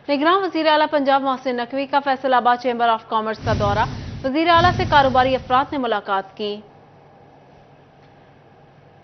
निगरान वज़ीर आला पंजाब मोहसिन नकवी का फैसलाबाद चैम्बर ऑफ कॉमर्स का दौरा। वज़ीर आला से कारोबारी अफराद ने मुलाकात की।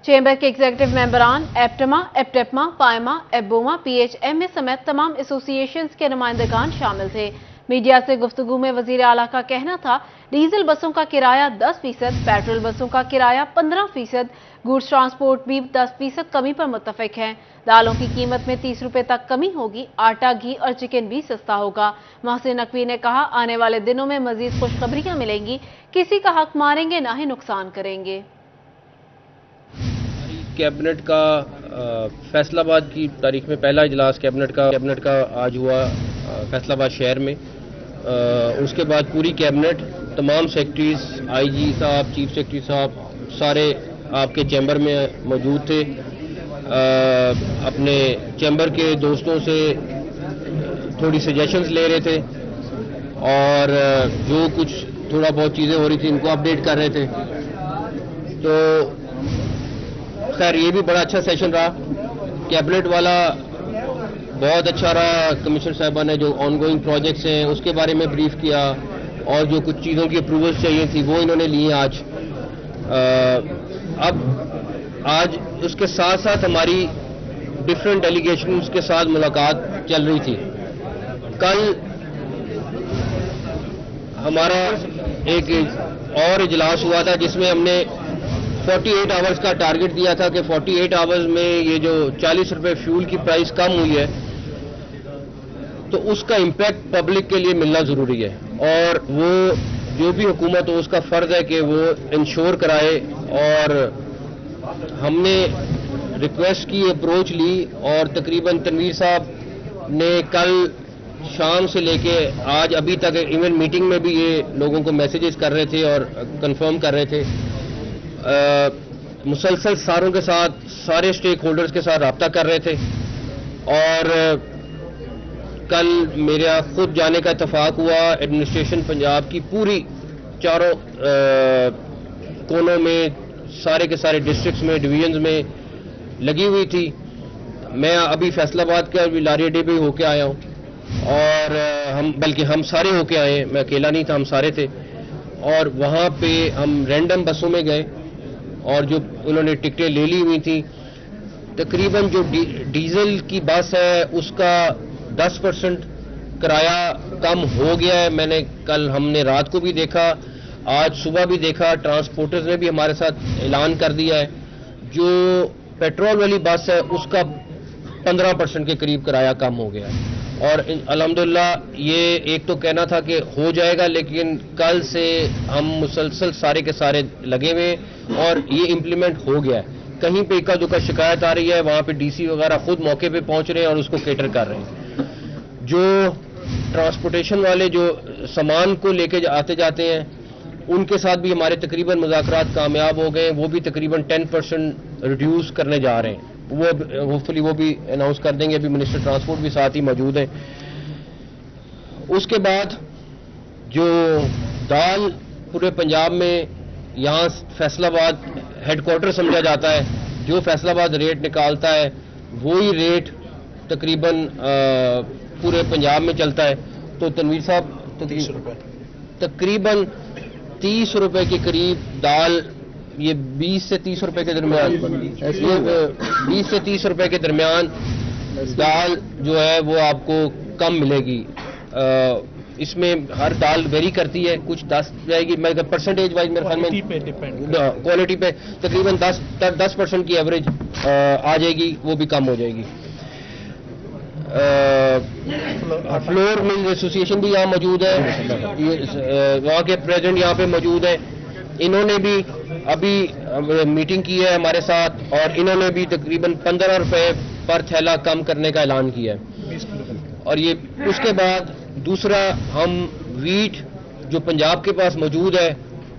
चैम्बर के एग्जीक्यूटिव मेंबरान एप्टमा, एप्टेपमा, पायमा, एबोमा, PHMA समेत तमाम एसोसिएशंस के नुमाइंदगान शामिल थे। मीडिया से गुफ्तगू में वज़ीर आला का कहना था, डीजल बसों का किराया 10%, पेट्रोल बसों का किराया 15%, गुड्स ट्रांसपोर्ट भी 10% कमी पर मुत्तफिक हैं। दालों की कीमत में 30 रुपए तक कमी होगी। आटा, घी और चिकन भी सस्ता होगा। मोहसिन नकवी ने कहा, आने वाले दिनों में मजीद खुशखबरियां मिलेंगी। किसी का हक मारेंगे ना ही नुकसान करेंगे। कैबिनेट का फैसलाबाद की तारीख में पहला इजलास कैबिनेट का आज हुआ फैसलाबाद शहर में। उसके बाद पूरी कैबिनेट, तमाम सेक्रेटरीज, IG साहब, चीफ सेक्रेटरी साहब, सारे आपके चैम्बर में मौजूद थे। अपने चैम्बर के दोस्तों से थोड़ी सजेशंस ले रहे थे और जो कुछ थोड़ा बहुत चीज़ें हो रही थी इनको अपडेट कर रहे थे। तो खैर ये भी बड़ा अच्छा सेशन रहा, कैबिनेट वाला बहुत अच्छा रहा। कमिश्नर साहिबा ने जो ऑनगोइंग प्रोजेक्ट्स हैं उसके बारे में ब्रीफ किया और जो कुछ चीज़ों की अप्रूवल्स चाहिए थी वो इन्होंने लिए आज। अब आज उसके साथ साथ हमारी डिफरेंट डेलीगेशंस के साथ मुलाकात चल रही थी। कल हमारा एक और इजलास हुआ था जिसमें हमने 48 आवर्स का टारगेट दिया था कि 48 आवर्स में ये जो 40 रुपए फ्यूल की प्राइस कम हुई है तो उसका इम्पैक्ट पब्लिक के लिए मिलना ज़रूरी है और वो जो भी हुकूमत हो उसका फ़र्ज़ है कि वो इंश्योर कराए। और हमने रिक्वेस्ट की, अप्रोच ली और तकरीबन तनवीर साहब ने कल शाम से लेके आज अभी तक इवन मीटिंग में भी ये लोगों को मैसेजेस कर रहे थे और कंफर्म कर रहे थे। मुसलसल सारों के साथ, सारे स्टेक होल्डर्स के साथ रब्ता कर रहे थे और कल मेरा खुद जाने का इत्तफाक हुआ। एडमिनिस्ट्रेशन पंजाब की पूरी चारों कोनों में, सारे के सारे डिस्ट्रिक्ट्स में, डिवीजन्स में लगी हुई थी। मैं अभी फैसलाबाद का भी लारियाडे भी होके आया हूँ और हम सारे होके आए, मैं अकेला नहीं था, हम सारे थे। और वहाँ पे हम रैंडम बसों में गए और जो उन्होंने टिकटें ले ली हुई थी, तकरीबन जो डीजल की बस है उसका 10% किराया कम हो गया है। हमने रात को भी देखा, आज सुबह भी देखा, ट्रांसपोर्टर्स ने भी हमारे साथ ऐलान कर दिया है। जो पेट्रोल वाली बस है उसका 15% के करीब किराया कम हो गया है और अल्हम्दुलिल्लाह ये एक तो कहना था कि हो जाएगा, लेकिन कल से हम मुसलसल सारे के सारे लगे हुए और ये इम्प्लीमेंट हो गया है। कहीं पे इक्का दुक्का शिकायत आ रही है, वहाँ पे DC वगैरह खुद मौके पे पहुँच रहे हैं और उसको केटर कर रहे हैं। जो ट्रांसपोर्टेशन वाले जो सामान को लेके आते जाते हैं उनके साथ भी हमारे तकरीबन मुज़ाकरात कामयाब हो गए। वो भी तकरीबन 10% रिड्यूस करने जा रहे हैं। वो होपफुली वो भी अनाउंस कर देंगे। अभी मिनिस्टर ट्रांसपोर्ट भी साथ ही मौजूद हैं। उसके बाद जो दाल पूरे पंजाब में, यहाँ फैसलाबाद हेडक्वार्टर समझा जाता है, जो फैसलाबाद रेट निकालता है वही रेट तकरीबन पूरे पंजाब में चलता है। तो तनवीर साहब तकरीबन 30 रुपए के करीब दाल, ये 20 से 30 रुपए के दरमियान, 20 से 30 रुपए के दरमियान दाल जो है वो आपको कम मिलेगी। इसमें हर दाल वेरी करती है, कुछ 10 जाएगी, मैं परसेंटेज वाइज मेरे ख्याल में क्वालिटी पे तकरीबन 10% की एवरेज आ जाएगी, वो भी कम हो जाएगी। फ्लोर मिल एसोसिएशन भी यहाँ मौजूद है, वहाँ के प्रेसिडेंट यहाँ पे मौजूद है। इन्होंने भी अभी मीटिंग की है हमारे साथ और इन्होंने भी तकरीबन 15 रुपए पर थैला कम करने का ऐलान किया है। और ये उसके बाद दूसरा, हम वीट जो पंजाब के पास मौजूद है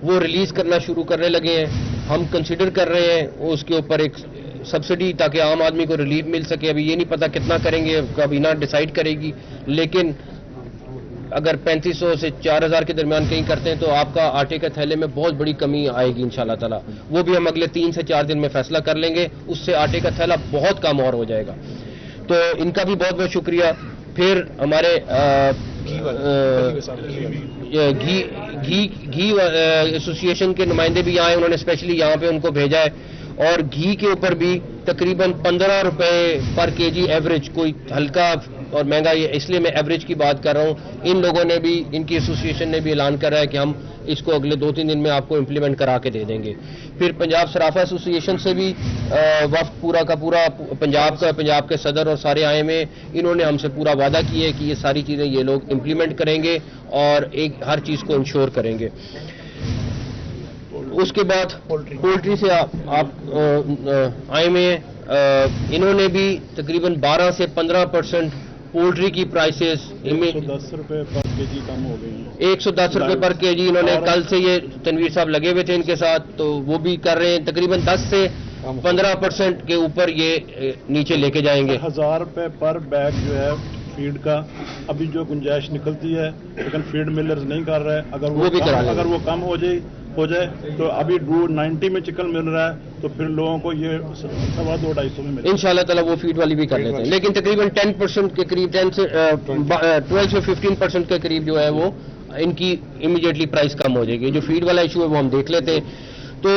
वो रिलीज करना शुरू करने लगे हैं। हम कंसिडर कर रहे हैं उसके ऊपर एक सब्सिडी, ताकि आम आदमी को रिलीफ मिल सके। अभी ये नहीं पता कितना करेंगे, काबीना डिसाइड करेगी, लेकिन अगर 3500 से 4000 के दरमियान कहीं करते हैं तो आपका आटे के थैले में बहुत बड़ी कमी आएगी इंशाल्लाह ताला। वो भी हम अगले 3 से 4 दिन में फैसला कर लेंगे, उससे आटे का थैला बहुत कम और हो जाएगा। तो इनका भी बहुत बहुत शुक्रिया। پھر ہمارے گھی ایسوسی ایشن کے نمائندے بھی آئے, انہوں نے اسپیشلی یہاں پہ ان کو بھیجا ہے, اور گھی کے اوپر بھی تقریباً 15 روپے پر کے جی ایوریج, کوئی ہلکا اور مہنگا, یہ اس لیے میں ایوریج کی بات کر رہا ہوں. ان لوگوں نے بھی, ان کی ایسوسی ایشن نے بھی اعلان کرا ہے کہ ہم اس کو اگلے 2-3 دن میں آپ کو امپلیمنٹ کرا کے دے دیں گے. پھر پنجاب صرافہ ایسوسی ایشن سے بھی وفد پورا کا پورا پنجاب کے صدر اور سارے آئے میں, انہوں نے ہم سے پورا وعدہ کیا ہے کہ یہ ساری چیزیں یہ لوگ امپلیمنٹ کریں گے اور ہر چیز کو انشور کریں گے. اس کے بعد پولٹری سے آپ آئے میں, انہوں نے بھی تقریباً 12 سے 15% پولٹری کی پرائسز 110 روپے پر کے جی کم ہو گئی, 110 روپے پر کے جی. انہوں نے کل سے, یہ تنویر صاحب لگے ہوئے تھے ان کے ساتھ, تو وہ بھی کر رہے ہیں, تقریباً 10 سے 15% کے اوپر یہ نیچے لے کے جائیں گے. 1000 روپے پر بیگ جو ہے فیڈ کا ابھی جو گنجائش نکلتی ہے, لیکن فیڈ ملرز نہیں کر رہے. اگر وہ کم ہو جائے تو ابھی 290 میں چکن مل رہا ہے, تو پھر لوگوں کو یہ 250-250 میں ملے. ان شاء اللہ تعالیٰ وہ فیڈ والی بھی کر لیتے ہیں, لیکن تقریباً 10% کے قریب, 12 سے 15% کے قریب جو ہے وہ ان کی امیڈیٹلی پرائس کم ہو جائے گی. جو فیڈ والا ایشو ہے وہ ہم دیکھ لیتے ہیں. تو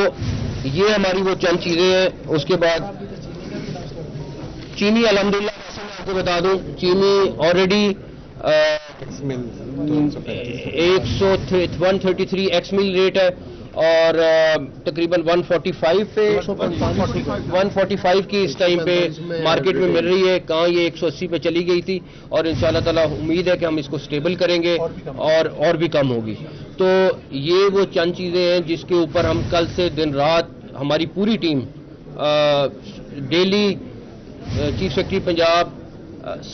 یہ ہماری وہ چند چیزیں ہیں. اس کے بعد چینی, الحمدللہ میں آپ کو بتا دوں, چینی آلریڈی 133 ایکس مل ریٹ ہے, اور تقریباً 145 پہ 145 کی اس ٹائم پہ مارکیٹ میں مل رہی ہے. کہاں یہ 180 پہ چلی گئی تھی, اور انشاءاللہ تعالیٰ امید ہے کہ ہم اس کو سٹیبل کریں گے اور بھی کم ہوگی. تو یہ وہ چند چیزیں ہیں جس کے اوپر ہم کل سے دن رات, ہماری پوری team daily, chief secretary Punjab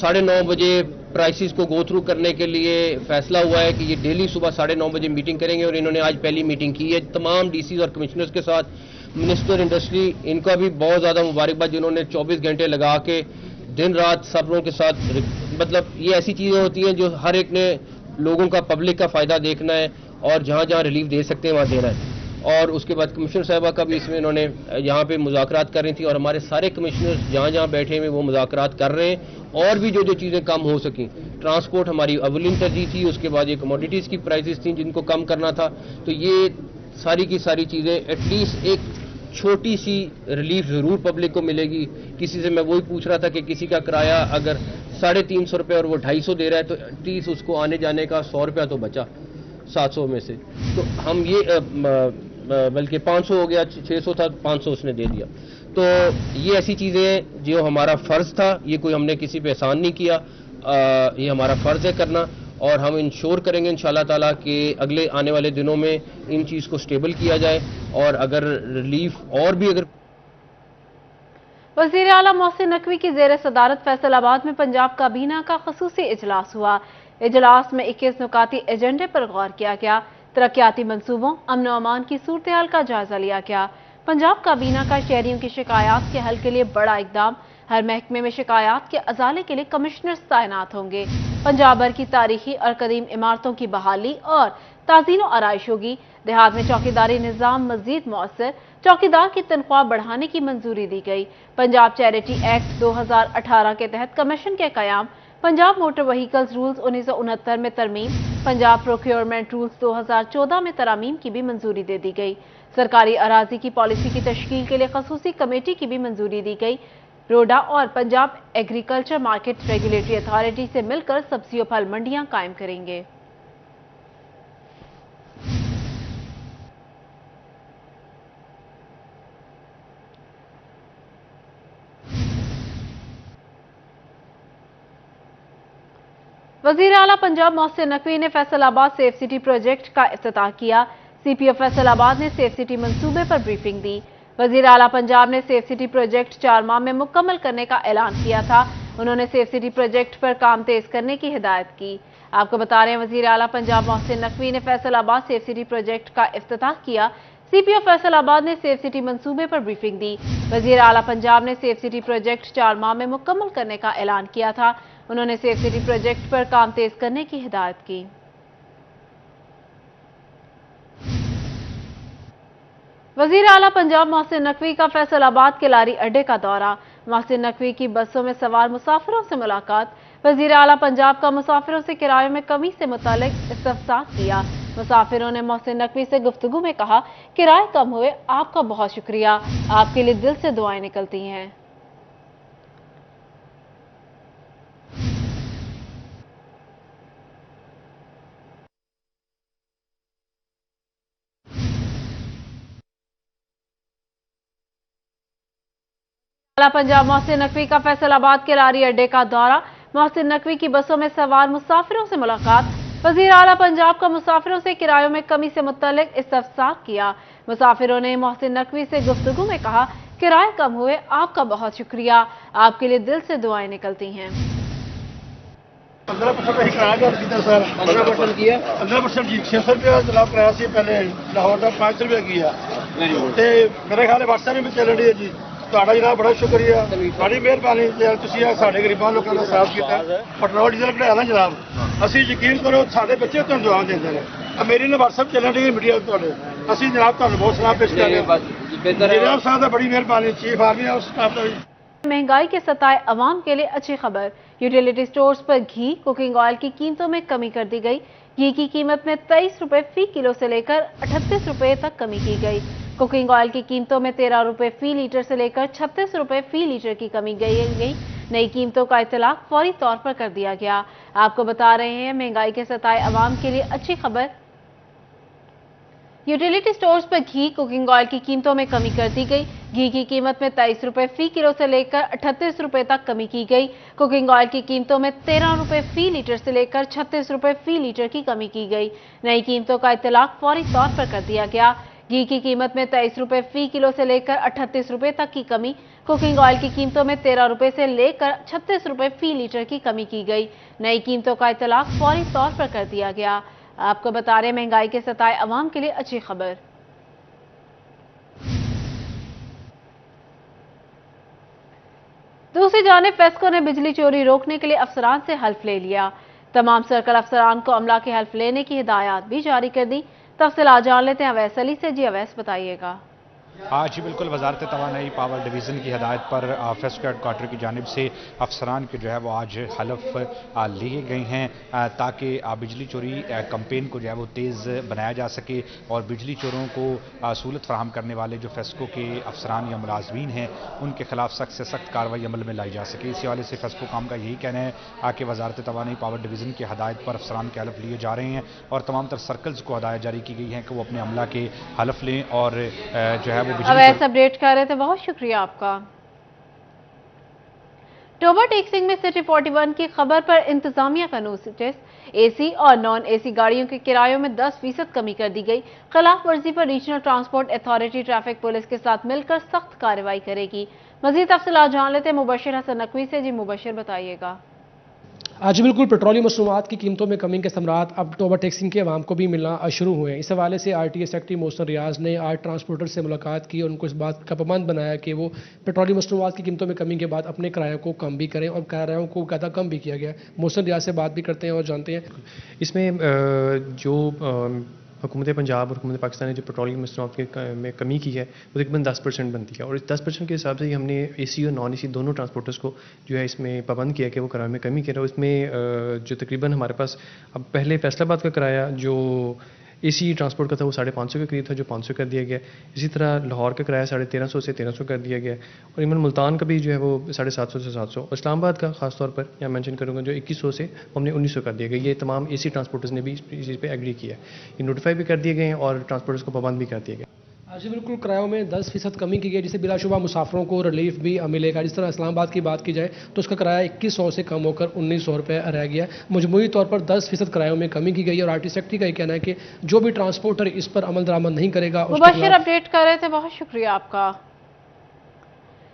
9:30 بجے پرائسز کو گو تھرو کرنے کے لیے فیصلہ ہوا ہے کہ یہ ڈیلی صبح 9:30 بجے میٹنگ کریں گے, اور انہوں نے آج پہلی میٹنگ کی ہے تمام ڈی سیز اور کمشنرز کے ساتھ. منسٹر انڈسٹری, ان کا بھی بہت زیادہ مبارکباد, جنہوں نے 24 گھنٹے لگا کے دن رات صبروں کے ساتھ, مطلب یہ ایسی چیزیں ہوتی ہیں جو ہر ایک نے لوگوں کا, پبلک کا فائدہ دیکھنا ہے, اور جہاں جہاں ریلیف دے سکتے ہیں وہاں دینا ہے. اور اس کے بعد کمشنر صاحبہ کا بھی اس میں انہوں نے یہاں پہ مذاکرات کر رہی تھی, اور ہمارے سارے کمشنر جہاں جہاں بیٹھے ہوئے وہ مذاکرات کر رہے ہیں. اور بھی جو چیزیں کم ہو سکیں, ٹرانسپورٹ ہماری اولین ترجیح تھی, اس کے بعد یہ کموڈیٹیز کی پرائسز تھیں جن کو کم کرنا تھا. تو یہ ساری کی ساری چیزیں ایٹ لیسٹ ایک چھوٹی سی ریلیف ضرور پبلک کو ملے گی. کسی سے میں وہی پوچھ رہا تھا کہ کسی کا کرایہ اگر 350 روپے اور وہ 250 دے رہا ہے, تو ایٹ لیسٹ اس کو آنے جانے کا 100 روپیہ تو بچا 700 میں سے. تو ہم یہ بلکہ 500 ہو گیا, 600 تھا, 500 اس نے دے دیا. تو یہ ایسی چیزیں ہیں جو ہمارا فرض تھا, یہ کوئی ہم نے کسی پہ احسان نہیں کیا, یہ ہمارا فرض ہے کرنا, اور ہم انشور کریں گے انشاءاللہ تعالیٰ کہ اگلے آنے والے دنوں میں ان چیز کو سٹیبل کیا جائے, اور اگر ریلیف اور بھی اگر. وزیر اعلیٰ محسن نقوی کی زیر صدارت فیصل آباد میں پنجاب کابینہ کا خصوصی اجلاس ہوا. اجلاس میں 21 نکاتی ایجنڈے پر غور کیا گیا. ترقیاتی منصوبوں, امن و امان کی صورتحال کا جائزہ لیا گیا. پنجاب کابینہ کا شہریوں کی شکایات کے حل کے لیے بڑا اقدام. ہر محکمے میں شکایات کے ازالے کے لیے کمشنرز تعینات ہوں گے. پنجاب بھر کی تاریخی اور قدیم عمارتوں کی بحالی اور تعزین و آرائش ہوگی. دیہات میں چوکیداری نظام مزید مؤثر, چوکیدار کی تنخواہ بڑھانے کی منظوری دی گئی. پنجاب چیریٹی ایکٹ 2018 کے تحت کمیشن کے قیام. پنجاب موٹر وہیکلز رولز 1969 میں ترمیم. پنجاب پروکیورمنٹ رولز 2014 میں ترامیم کی بھی منظوری دے دی گئی. سرکاری اراضی کی پالیسی کی تشکیل کے لیے خصوصی کمیٹی کی بھی منظوری دی گئی. روڈا اور Punjab agriculture market regulatory authority سے مل کر سبزی و پھل منڈیاں قائم کریں گے. وزیر اعلیٰ پنجاب محسن نقوی نے فیصل آباد سیف سٹی پروجیکٹ کا افتتاح کیا. سی پی او فیصل آباد نے سیف سٹی منصوبے پر بریفنگ دی. وزیر اعلیٰ پنجاب نے سیف سٹی پروجیکٹ 4 ماہ میں مکمل کرنے کا اعلان کیا تھا. انہوں نے سیف سٹی پروجیکٹ پر کام تیز کرنے کی ہدایت کی. آپ کو بتا رہے ہیں وزیر اعلیٰ پنجاب محسن نقوی نے فیصل آباد سیف سٹی پروجیکٹ کا افتتاح کیا. سی پی او فیصل آباد نے سیف سٹی منصوبے پر بریفنگ دی. وزیر اعلیٰ پنجاب نے سیف سٹی پروجیکٹ 4 ماہ میں مکمل کرنے کا اعلان کیا تھا. انہوں نے سیف سٹی پروجیکٹ پر کام تیز کرنے کی ہدایت کی. وزیر اعلیٰ پنجاب محسن نقوی کا فیصل آباد کے لاری اڈے کا دورہ. محسن نقوی کی بسوں میں سوار مسافروں سے ملاقات. वजीर आला पंजाब का मुसाफिरों से किरायों में कमी से मुतालिक इस्तफसार किया। मुसाफिरों ने मोहसिन नकवी से गुफ्तगू में कहा, किराए कम हुए, आपका बहुत शुक्रिया, आपके लिए दिल से दुआएं निकलती हैं। पंजाब मोहसिन नकवी का फैसलाबाद के लारी अड्डे का दौरा, मोहसिन नकवी की बसों में सवार मुसाफिरों से मुलाकात। वजीर आला पंजाब का मुसाफिरों से किरायों में कमी से मुत्तलिक इस्तफसार किया। मुसाफिरों ने मोहसिन नकवी से गुफ्तगू में कहा, किराए कम हुए, आपका बहुत शुक्रिया, आपके लिए दिल से दुआएं निकलती हैं। 15% सर 15% किया 15% जी 600 रुपया जनाब कराया से पहले लाहौर का 500 रुपया किया मेरे ख्याल व्हाट्सएप में चल रही है जी। ਤੁਹਾਡਾ ਜਨਾਬ ਬੜਾ ਸ਼ੁਕਰੀਆ, ਬੜੀ ਮਿਹਰਬਾਨੀ ਜੇ ਤੁਸੀਂ ਆ ਸਾਡੇ ਗਰੀਬਾਂ ਲੋਕਾਂ ਦਾ ਸਾਥ ਕੀਤਾ। ਪੈਟਰੋਲ ਡੀਜ਼ਲ ਘਟਾਇਆ ਨਾ ਜਨਾਬ, ਅਸੀਂ ਯਕੀਨ ਕਰੋ ਸਾਡੇ ਬੱਚੇ ਤੁਹਾਨੂੰ ਜਵਾਬ ਦਿੰਦੇ ਨੇ। ਮੇਰੀ ਨੇ WhatsApp ਚੱਲਣ ਦੀ ਮੀਡੀਆ ਤੁਹਾਡੇ, ਅਸੀਂ ਜਨਾਬ ਤੁਹਾਨੂੰ ਬਹੁਤ ਸਲਾਹ ਪੇਸ਼ ਕਰ ਰਹੇ ਹਾਂ। ਜਨਾਬ ਸਾਹਿਬ ਦਾ ਬੜੀ ਮਿਹਰਬਾਨੀ, ਚੀਫ ਆਰਮੀ और स्टाफ ਦਾ। महंगाई के सताए अवाम के लिए अच्छी खबर, यूटिलिटी स्टोर्स पर घी, कुकिंग ऑयल की कीमतों में कमी कर दी गई। घी की कीमत में 23 रुपए फी किलो से लेकर 38 रुपए तक कमी की गई। कुकिंग ऑयल की कीमतों में 13 रुपए फी लीटर से लेकर 36 रुपए फी लीटर की कमी गई। नई कीमतों का इतलाक फौरी तौर पर कर दिया गया। आपको बता रहे हैं महंगाई के सताए अवाम के लिए अच्छी खबर, यूटिलिटी स्टोर्स पर घी, कुकिंग ऑयल की कीमतों में कमी कर दी गई। घी की कीमत में 23 रुपए फी किलो से लेकर 38 रुपए तक कमी की गई। कुकिंग ऑयल की कीमतों में 13 रुपए फी लीटर से लेकर 36 रुपए फी लीटर की कमी की गई। नई कीमतों का इतलाक फौरी तौर पर कर दिया गया। घी की कीमत में 23 रुपए फी किलो से लेकर 38 रुपए तक की कमी, कुकिंग ऑयल की कीमतों में 13 रुपए से लेकर 36 रुपए फी लीटर की कमी की गई। नई कीमतों का इतलाक फौरी तौर पर कर दिया गया। आपको बता रहे महंगाई के सताए अवाम के लिए अच्छी खबर। दूसरी जानिब फेस्को ने बिजली चोरी रोकने के लिए अफसरान से हल्फ ले लिया। तमाम सर्कल अफसरान को अमला के हल्फ लेने की हिदायत भी जारी कर दी। तफसीलात जान लेते हैं अवैस अली से। जी अवैस, बताइएगा। जी बिल्कुल, वजारत तवानाई पावर डिवीज़न की हदायत पर फेस्को हेडक्वार्टर की जानिब से अफसरान के जो है वो आज हलफ लिए गए हैं ताकि बिजली चोरी कंपेन को जो है वो तेज़ बनाया जा सके और बिजली चोरों को सहूलत फराहम करने वाले जो फेस्को के अफसरान या मुलाजमीन हैं उनके खिलाफ सख्त से सख्त कार्रवाई अमल में लाई जा सके। इसी हवाले से फेस्को काम का यही कहना है कि वजारत तवानाई पावर डिवीज़न की हदायत पर अफसरान के हलफ लिए जा रहे हैं और तमाम तर सर्कल्स को हदायत जारी की गई है कि वो अपने अमला के हलफ लें और जो है अवैस अपडेट कर रहे थे, बहुत शुक्रिया आपका। टोबा टेक्सिंग में सिटी 41 की खबर पर इंतजामिया का नोटिस, एसी और नॉन एसी गाड़ियों के किरायों में 10% कमी कर दी गई। खिलाफ वर्जी पर regional transport authority traffic police के साथ मिलकर सख्त कार्रवाई करेगी। मजीद तफसीलात जान लेते हैं मुबशिर हसन नकवी से। जी मुबशिर, बताइएगा। आज बिल्कुल पेट्रोलियम मसनूआत की कीमतों में कमी के समरात अब टोबा टैक्सिंग के अवाम को भी मिलना शुरू हुए हैं। इस हवाले से आरटीए सेक्रेटरी मोहसिन रियाज ने आज ट्रांसपोर्टर से मुलाकात की और उनको इस बात का पाबंद बनाया कि वो पेट्रोलियम मसनूआत की कीमतों में कमी के बाद अपने किरायों को कम भी करें और किरायों को ज़्यादा कम भी किया गया। मोहसिन रियाज से बात भी करते हैं और जानते हैं इसमें जो हुकूमत पंजाब और हुकूमत पाकिस्तान ने जो पेट्रोलियम मसनूआत में कमी की है वो तकरीबन 10% बनती है और इस 10% के हिसाब से ही हमने एसी और नॉन एसी दोनों ट्रांसपोर्टर्स को जो है इसमें पाबंद किया कि वो किराए में कमी करें। इसमें जो तकरीबन हमारे पास अब पहले फैसलाबाद का किराया जो एसी ट्रांसपोर्ट का था वो 550 के करीब था, जो 500 कर दिया गया। इसी तरह लाहौर का किराया 1350 से 1300 कर दिया गया और इमन मुल्तान का भी जो है वो 750 से 700 और इस्लामाबाद का खास तौर पर यहाँ मेंशन करूँगा जो 2100 से हमने 1900 कर दिया गया। ये तमाम एसी ट्रांसपोर्टर्स ने भी इस चीज़ पे एग्री किया है, ये नोटिफाई भी कर दिए गए हैं और ट्रांसपोर्टर्स को पाबंद भी कर दिया गया। आज बिल्कुल किरायों में 10% कमी की गई जिससे बिलाशुबा मुसाफरों को रिलीफ भी मिलेगा। जिस तरह इस्लामाबाद की बात की जाए तो उसका किराया 2100 से कम होकर 1900 रुपये रह गया। मजमूई तौर पर 10% किरायों में कमी की गई और आरटी सेक्रेटरी का ये कहना है कि जो भी ट्रांसपोर्टर इस पर अमल दरामद नहीं करेगा। मुबशिर अपडेट कर रहे थे, बहुत शुक्रिया आपका।